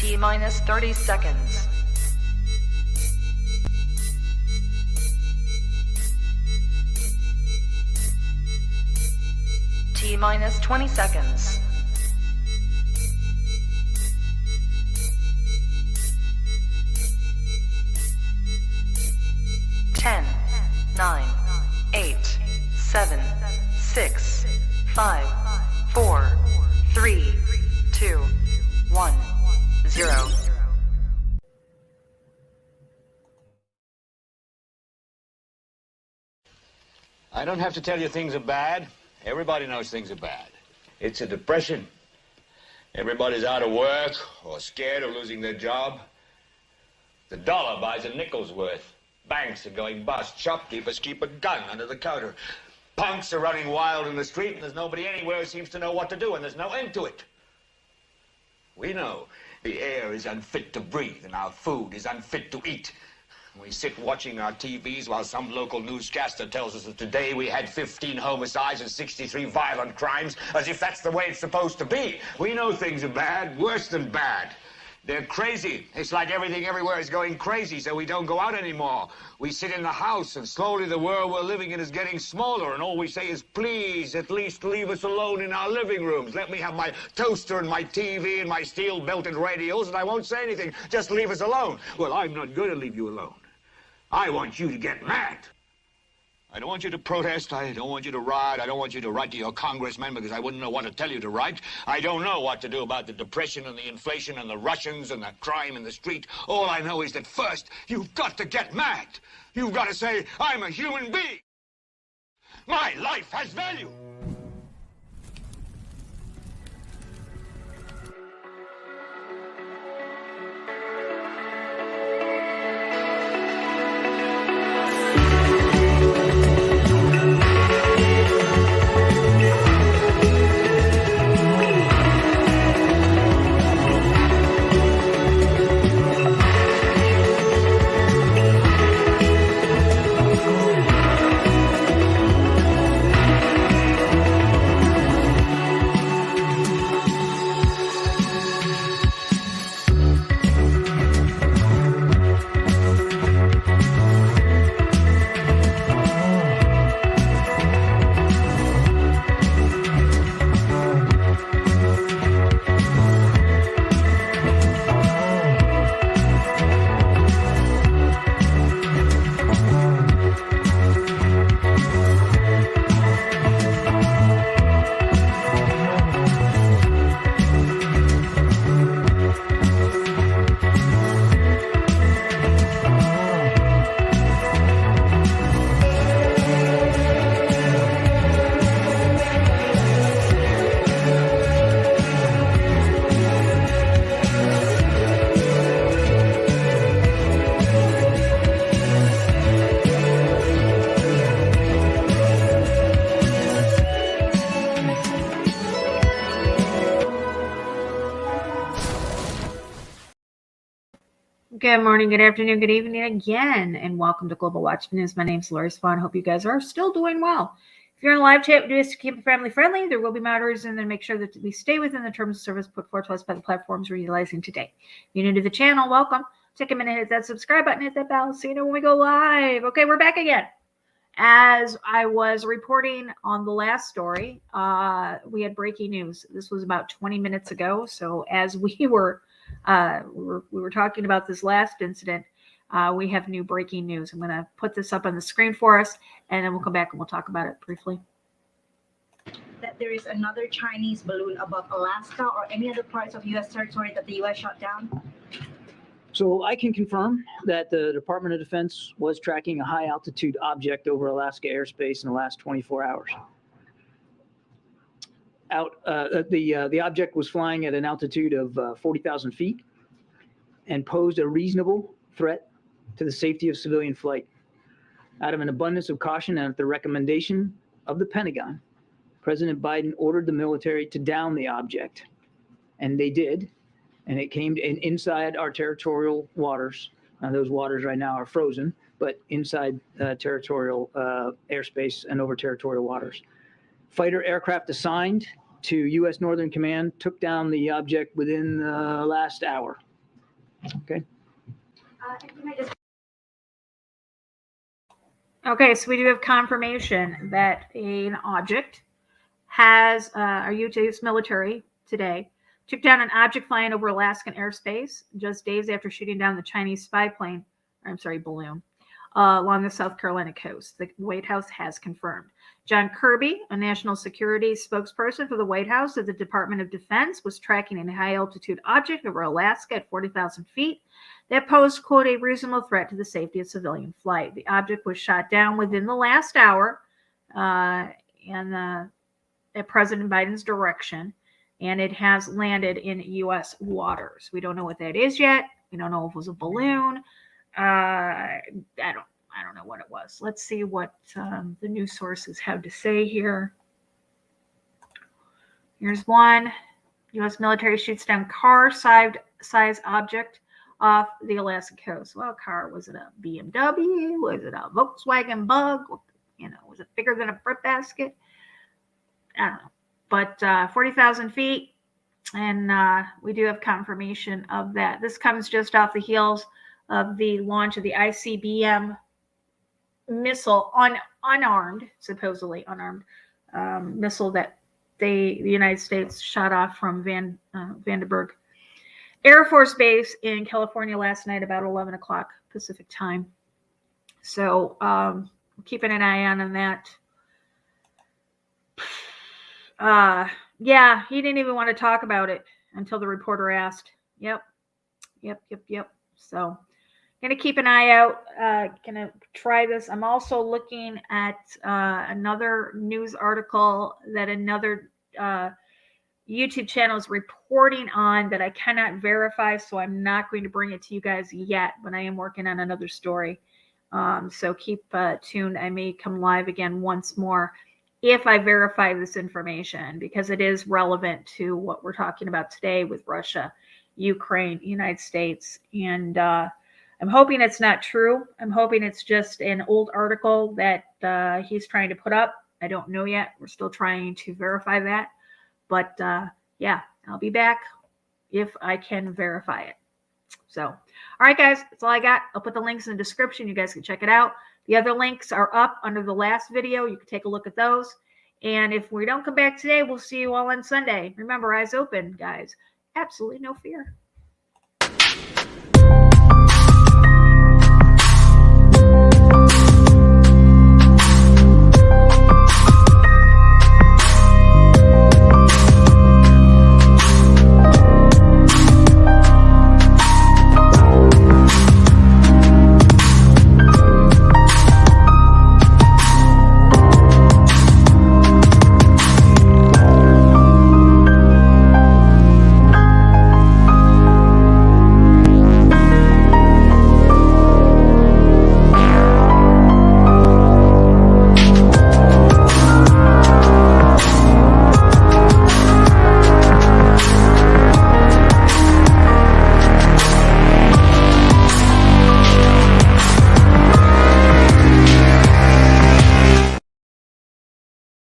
T-minus 30 seconds. T-minus 20 seconds. 10, 9, 8, 7, 6, 5, 4, 3, 2, 1, 0. I don't have to tell you things are bad. Everybody knows things are bad. It's a depression. Everybody's out of work or scared of losing their job. The dollar buys a nickel's worth. Banks are going bust. Shopkeepers keep a gun under the counter. Punks are running wild in the street, and there's nobody anywhere who seems to know what to do, and there's no end to it. We know the air is unfit to breathe, and our food is unfit to eat. We sit watching our TVs while some local newscaster tells us that today we had 15 homicides and 63 violent crimes, as if that's the way it's supposed to be. We know things are bad, worse than bad. They're crazy. It's like everything everywhere is going crazy, so we don't go out anymore. We sit in the house, and slowly the world we're living in is getting smaller, and all we say is, please, at least leave us alone in our living rooms. Let me have my toaster and my TV and my steel-belted radios, and I won't say anything. Just leave us alone. Well, I'm not going to leave you alone. I want you to get mad. I don't want you to protest. I don't want you to riot. I don't want you to write to your congressman because I wouldn't know what to tell you to write. I don't know what to do about the depression and the inflation and the Russians and the crime in the street. All I know is that first, you've got to get mad. You've got to say, I'm a human being. My life has value. Good morning, good afternoon, good evening again, and welcome to Global Watch News. My name is Lori Swan. Hope you guys are still doing well. If you're in a live chat, do this to keep it family friendly. There will be moderators, and then make sure that we stay within the terms of service put forth to us by the platforms we're utilizing today. If you're new to the channel, welcome. Take a minute, hit that subscribe button, hit that bell so you know when we go live. Okay, we're back again. As I was reporting on the last story, we had breaking news. This was about 20 minutes ago. So as we were talking about this last incident, we have new breaking news. I'm going to put this up on the screen for us, and then we'll come back and we'll talk about it briefly. That there is another Chinese balloon above Alaska or any other parts of U.S. territory that the U.S. shot down? So I can confirm that the Department of Defense was tracking a high altitude object over Alaska airspace in the last 24 hours. The object was flying at an altitude of 40,000 feet and posed a reasonable threat to the safety of civilian flight. Out of an abundance of caution and at the recommendation of the Pentagon, President Biden ordered the military to down the object, and they did. And it came inside our territorial waters. Those waters right now are frozen, but inside territorial airspace and over territorial waters. Fighter aircraft assigned to U.S. Northern Command took down the object within the last hour. Okay. Can I just Okay, so we do have confirmation that an object has, our U.S. military today took down an object flying over Alaskan airspace just days after shooting down the Chinese balloon, along the South Carolina coast. The White House has confirmed. John Kirby, a national security spokesperson for the White House of the Department of Defense, was tracking a high-altitude object over Alaska at 40,000 feet that posed, quote, a reasonable threat to the safety of civilian flight. The object was shot down within the last hour at President Biden's direction, and it has landed in U.S. waters. We don't know what that is yet. We don't know if it was a balloon. I don't know what it was. Let's see what the news sources have to say here. Here's one. U.S. military shoots down car-sized object off the Alaska coast. Well, car, was it a BMW? Was it a Volkswagen Bug? Was it bigger than a breadbasket? I don't know. But 40,000 feet, and we do have confirmation of that. This comes just off the heels of the launch of the ICBM missile, supposedly unarmed missile that the United States shot off from Vandenberg Air Force Base in California last night about 11 o'clock Pacific time. So keeping an eye on that. Yeah, he didn't even want to talk about it until the reporter asked. Yep. So gonna keep an eye out. Gonna try this. I'm also looking at another news article that another YouTube channel is reporting on that I cannot verify, so I'm not going to bring it to you guys yet, but I am working on another story. So keep tuned. I may come live again once more if I verify this information, because it is relevant to what we're talking about today with Russia, Ukraine, United States. And I'm hoping it's not true. I'm hoping it's just an old article that he's trying to put up. I don't know yet. We're still trying to verify that. But yeah, I'll be back if I can verify it. So, all right, guys, that's all I got. I'll put the links in the description. You guys can check it out. The other links are up under the last video. You can take a look at those. And if we don't come back today, we'll see you all on Sunday. Remember, eyes open, guys. Absolutely no fear.